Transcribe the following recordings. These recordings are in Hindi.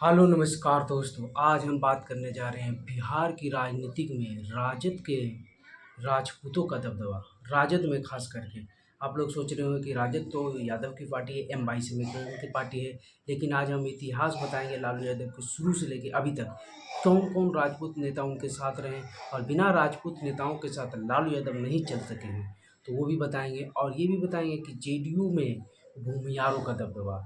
हेलो नमस्कार दोस्तों। आज हम बात करने जा रहे हैं बिहार की राजनीतिक में राजद के राजपूतों का दबदबा। राजद में खास करके आप लोग सोच रहे हो कि राजद तो यादव की पार्टी है, एम बाईस में तो उनकी पार्टी है। लेकिन आज हम इतिहास बताएंगे लालू यादव के शुरू से लेकर अभी तक कौन कौन राजपूत नेता उनके साथ रहे और बिना राजपूत नेताओं के साथ लालू यादव नहीं चल सके हैं, तो वो भी बताएंगे। और ये भी बताएंगे कि जेडीयू में भूमियारों का दबदबा।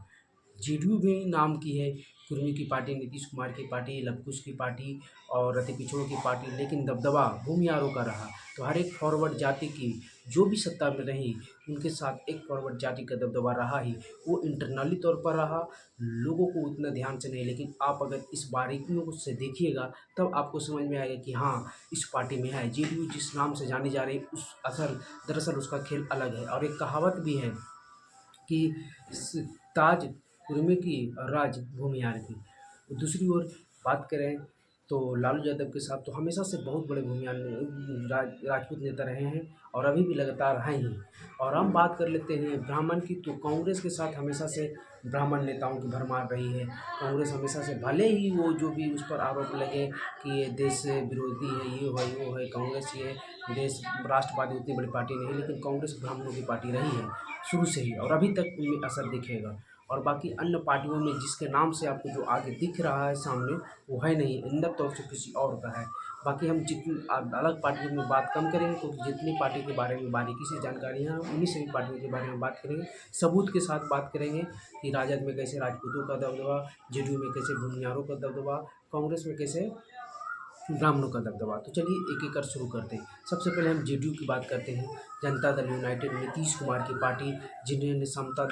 जेडीयू भी नाम की है, कुर्मी की पार्टी, नीतीश कुमार की पार्टी, लवकुश की पार्टी और रति पिछड़ों की पार्टी, लेकिन दबदबा भूमियारों का रहा। तो हर एक फॉरवर्ड जाति की जो भी सत्ता में रही उनके साथ एक फॉरवर्ड जाति का दबदबा रहा ही। वो इंटरनली तौर पर रहा, लोगों को उतना ध्यान से नहीं, लेकिन आप अगर इस बारीकियों को से देखिएगा तब आपको समझ में आएगा कि हाँ, इस पार्टी में है। जेडीयू जिस नाम से जानी जा रही उस असल दरअसल उसका खेल अलग है। और एक कहावत भी है कि ताज कुर्मे की और राज भूमिहार की। दूसरी ओर बात करें तो लालू यादव के साथ तो हमेशा से बहुत बड़े भूमिहार राजपूत नेता रहे हैं और अभी भी लगातार हैं ही। और हम बात कर लेते हैं ब्राह्मण की, तो कांग्रेस के साथ हमेशा से ब्राह्मण नेताओं की भरमार रही है। कांग्रेस हमेशा से, भले ही वो जो भी उस पर आरोप लगे कि ये देश विरोधी है, ये है वो है, कांग्रेस ये देश राष्ट्रवादी उतनी बड़ी पार्टी नहीं, लेकिन कांग्रेस ब्राह्मणों की पार्टी रही है शुरू से ही और अभी तक उनमें असर दिखेगा। और बाकी अन्य पार्टियों में जिसके नाम से आपको जो आगे दिख रहा है सामने, वो है नहीं, अंदर तौर से किसी और का है। बाकी हम जितनी अलग पार्टियों में बात कम करेंगे, क्योंकि जितनी पार्टी के बारे में बारीकी से जानकारी है हम उन्हीं सभी पार्टियों के बारे में बात करेंगे। सबूत के साथ बात करेंगे कि राजद में कैसे राजपूतों का दबदबा, जेडीयू में कैसे भूमियारों का दबदबा, कांग्रेस में कैसे ब्राह्मणों का दबदबा। तो चलिए एक एक कर शुरू करते हैं। सबसे पहले हम जेडीयू की बात करते हैं। जनता दल यूनाइटेड, नीतीश कुमार की पार्टी, जिन्होंने समता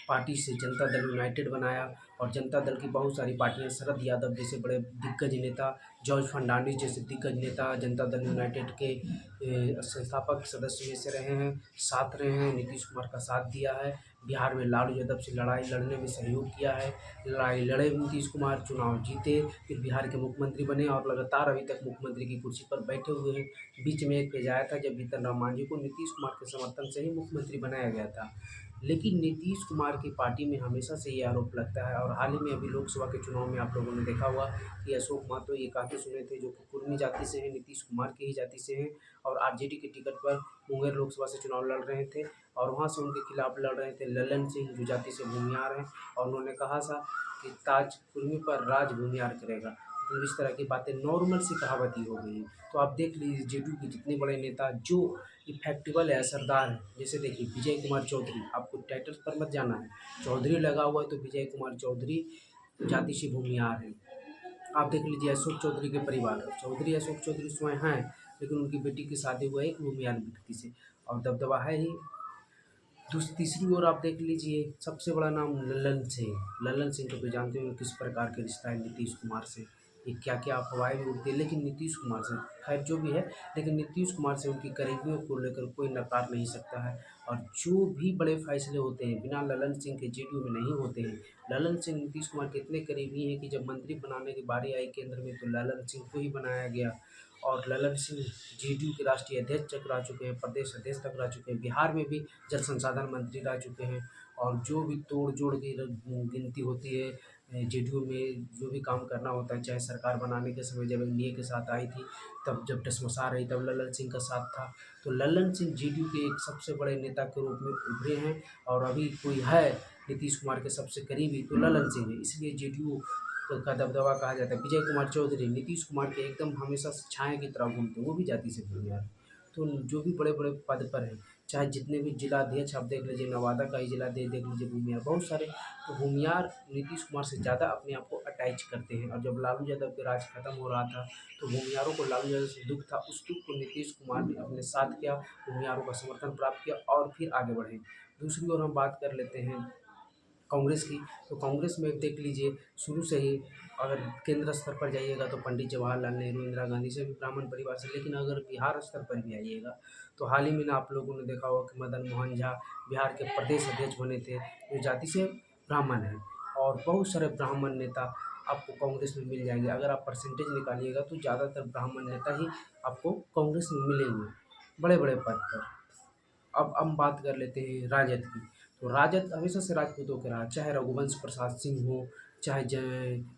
पार्टी से जनता दल यूनाइटेड बनाया। और जनता दल की बहुत सारी पार्टियां, शरद यादव जैसे बड़े दिग्गज नेता, जॉर्ज फर्नांडिस जैसे दिग्गज नेता जनता दल यूनाइटेड के संस्थापक सदस्य में से रहे हैं, साथ रहे हैं, नीतीश कुमार का साथ दिया है। बिहार में लालू यादव से लड़ाई लड़ने में सहयोग किया है। लड़ाई लड़े नीतीश कुमार, चुनाव जीते, फिर बिहार के मुख्यमंत्री बने और लगातार अभी तक मुख्यमंत्री की कुर्सी पर बैठे हुए हैं। बीच में एक पेज आया था जब जीतन राम मांझी को नीतीश कुमार के समर्थन से ही मुख्यमंत्री बनाया गया था। लेकिन नीतीश कुमार की पार्टी में हमेशा से ये आरोप लगता है, और हाल ही में अभी लोकसभा के चुनाव में आप लोगों ने देखा हुआ कि अशोक महतो ये काफ़ी सुने थे, जो कि कुर्मी जाति से हैं, नीतीश कुमार की ही जाति से हैं, और आरजेडी के टिकट पर मुंगेर लोकसभा से चुनाव लड़ रहे थे। और वहाँ से उनके खिलाफ लड़ रहे थे ललन सिंह, जो जाति से भूमिहार हैं। और उन्होंने कहा था कि ताज कुर्मी पर राज भूमिहार करेगा। तो इस तरह की बातें नॉर्मल सी कहावत ही हो गई है। तो आप देख लीजिए जेडीयू के जितने बड़े नेता जो इफेक्टिबल है, असरदार है, जैसे देखिए विजय कुमार चौधरी, आपको टाइटल्स पर मत जाना है, चौधरी लगा हुआ है तो विजय कुमार चौधरी जाति से भूमिहार है। आप देख लीजिए अशोक चौधरी के परिवार, चौधरी अशोक चौधरी स्वयं हैं, लेकिन उनकी बेटी की शादी हुआ है एक भूमिहार व्यक्ति से, और दबदबा है ही। तीसरी ओर आप देख लीजिए सबसे बड़ा नाम ललन सिंह। ललन सिंह को तो जानते हो किस प्रकार के रिश्ता है नीतीश कुमार से, ये क्या क्या अफवाहें भी उड़ती है, लेकिन नीतीश कुमार से, खैर जो भी है, लेकिन नीतीश कुमार से उनकी करीबियों को लेकर कोई नकार नहीं सकता है। और जो भी बड़े फैसले होते हैं बिना ललन सिंह के जेडीयू में नहीं होते हैं। ललन सिंह नीतीश कुमार के इतने करीबी हैं कि जब मंत्री बनाने की बारी आई केंद्र में तो ललन सिंह को ही बनाया गया। और ललन सिंह जेडीयू के राष्ट्रीय अध्यक्ष तक रह चुके हैं, प्रदेश अध्यक्ष तक रह चुके हैं, बिहार में भी जल संसाधन मंत्री रह चुके हैं। और जो भी तोड़ जोड़ की गिनती होती है जेडीयू में, जो भी काम करना होता है, चाहे सरकार बनाने के समय जब एनडीए के साथ आई थी, तब जब टसमसा रही तब ललन सिंह का साथ था। तो ललन सिंह जेडीयू के एक सबसे बड़े नेता के रूप में उभरे हैं। और अभी कोई है नीतीश कुमार के सबसे करीबी तो ललन सिंह है, इसलिए जेडीयू का दबदबा कहा जाता है। विजय कुमार चौधरी नीतीश कुमार के एकदम हमेशा छाया की तरह घूमते हैं, वो भी जाति से भूमिहार हैं। तो जो भी बड़े बड़े पद पर हैं, चाहे जितने भी जिलाध्यक्ष आप देख लीजिए, नवादा का ही जिलाध्यक्ष देख लीजिए भूमिहार, बहुत सारे। तो भूमिहार नीतीश कुमार से ज़्यादा अपने आप को अटैच करते हैं। और जब लालू यादव के राज खत्म हो रहा था तो भूमिहारों को लालू यादव से दुख था, उस दुख को नीतीश कुमार ने अपने साथ किया, भूमिहारों का समर्थन प्राप्त किया और फिर आगे बढ़े। दूसरी ओर हम बात कर लेते हैं कांग्रेस की, तो कांग्रेस में देख लीजिए शुरू से ही, अगर केंद्र स्तर पर जाइएगा तो पंडित जवाहरलाल नेहरू, इंदिरा गांधी से भी ब्राह्मण परिवार से, लेकिन अगर बिहार स्तर पर भी आइएगा तो हाल ही में ना आप लोगों ने देखा होगा कि मदन मोहन झा बिहार के प्रदेश अध्यक्ष बने थे, जो जाति से ब्राह्मण हैं। और बहुत सारे ब्राह्मण नेता आपको कांग्रेस में मिल जाएंगे। अगर आप परसेंटेज निकालिएगा तो ज़्यादातर ब्राह्मण नेता ही आपको कांग्रेस में मिलेंगे, बड़े बड़े पद पर। अब हम बात कर लेते हैं राजद की। तो राजद हमेशा से राजपूतों के रहा, चाहे रघुवंश प्रसाद सिंह हो, चाहे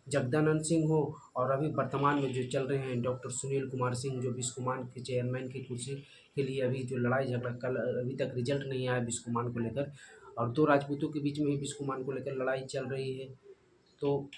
जगदानंद सिंह हो, और अभी वर्तमान में जो चल रहे हैं डॉक्टर सुनील कुमार सिंह, जो बिस्कोमान के चेयरमैन की कुर्सी के लिए अभी जो लड़ाई झगड़ा, कल अभी तक रिजल्ट नहीं आया बिस्कोमान को लेकर, और दो राजपूतों के बीच में ही बिस्कोमान को लेकर लड़ाई चल रही है। तो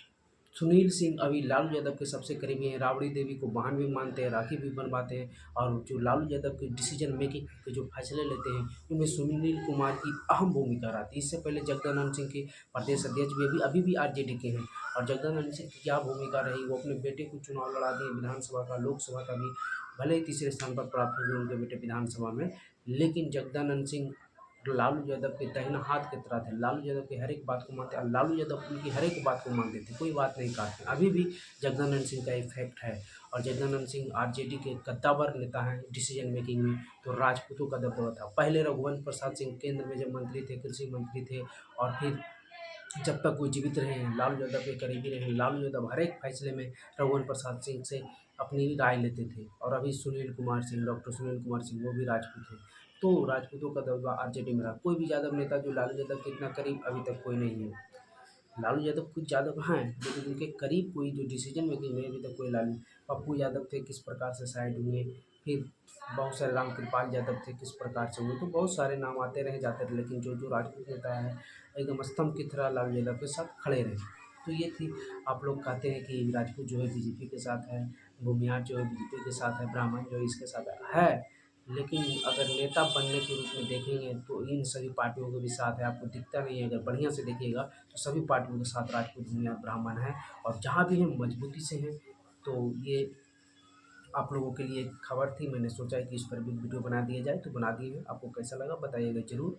सुनील सिंह अभी लालू यादव के सबसे करीबी हैं, राबड़ी देवी को बहन भी मानते हैं, राखी भी बनवाते हैं, और जो लालू यादव के डिसीजन मेकिंग के जो फैसले लेते हैं उनमें सुनील कुमार की अहम भूमिका रहती है। इससे पहले जगदानंद सिंह के प्रदेश अध्यक्ष भी अभी भी आरजेडी के हैं, और जगदानंद सिंह की क्या भूमिका रही, वो अपने बेटे को चुनाव लड़ा दिए विधानसभा का, लोकसभा का भी भले ही तीसरे स्थान पर प्राप्त हुए उनके बेटे विधानसभा में, लेकिन जगदानंद सिंह लालू यादव के दाहिना हाथ की तरह थे। लालू यादव की हर एक बात को मानते, और लालू यादव उनकी हर एक बात को मानते थे, कोई बात नहीं काटते। अभी भी जगदानंद सिंह का इफेक्ट है, और जगदानंद सिंह आरजेडी के कद्दावर नेता हैं डिसीजन मेकिंग में। तो राजपूतों का दबदबा था। पहले रघुवंश प्रसाद सिंह केंद्र में जब मंत्री थे, कृषि मंत्री थे, और फिर जब तक वो जीवित रहे हैं, लालू यादव के करीबी रहे हैं। लालू यादव हर एक फैसले में रघुवंश प्रसाद सिंह से अपनी राय लेते थे। और अभी सुनील कुमार सिंह, डॉक्टर सुनील कुमार सिंह, वो भी राजपूत हैं। तो राजपूतों का दबदबा आरजेडी में रहा। कोई भी यादव नेता जो लालू यादव के इतना करीब अभी तक कोई नहीं है। लालू यादव कुछ यादव हैं, लेकिन उनके करीब कोई जो डिसीजन मेकिंग में अभी तक कोई लालू, पप्पू यादव थे किस प्रकार से साइड हुए, फिर बहुत सारे रामकृपाल यादव थे किस प्रकार से हुए, तो बहुत सारे नाम आते रहे जाते रहे, लेकिन जो जो राजपूत नेता है एकदम स्तंभ की तरह लालू यादव के साथ खड़े रहे। तो ये थी, आप लोग कहते हैं कि राजपूत जो है बीजेपी के साथ है, भूमिहार जो है बीजेपी के साथ है, ब्राह्मण जो है इसके साथ है, लेकिन अगर नेता बनने के रूप में देखेंगे तो इन सभी पार्टियों के भी साथ है। आपको दिखता नहीं है, अगर बढ़िया से देखिएगा तो सभी पार्टियों के साथ राजपूत भूमिहार ब्राह्मण है, और जहाँ भी हम मजबूती से हैं। तो ये आप लोगों के लिए एक खबर थी, मैंने सोचा कि इस पर भी वीडियो बना दिया जाए, तो बना दिए हैं। आपको कैसा लगा बताइएगा ज़रूर।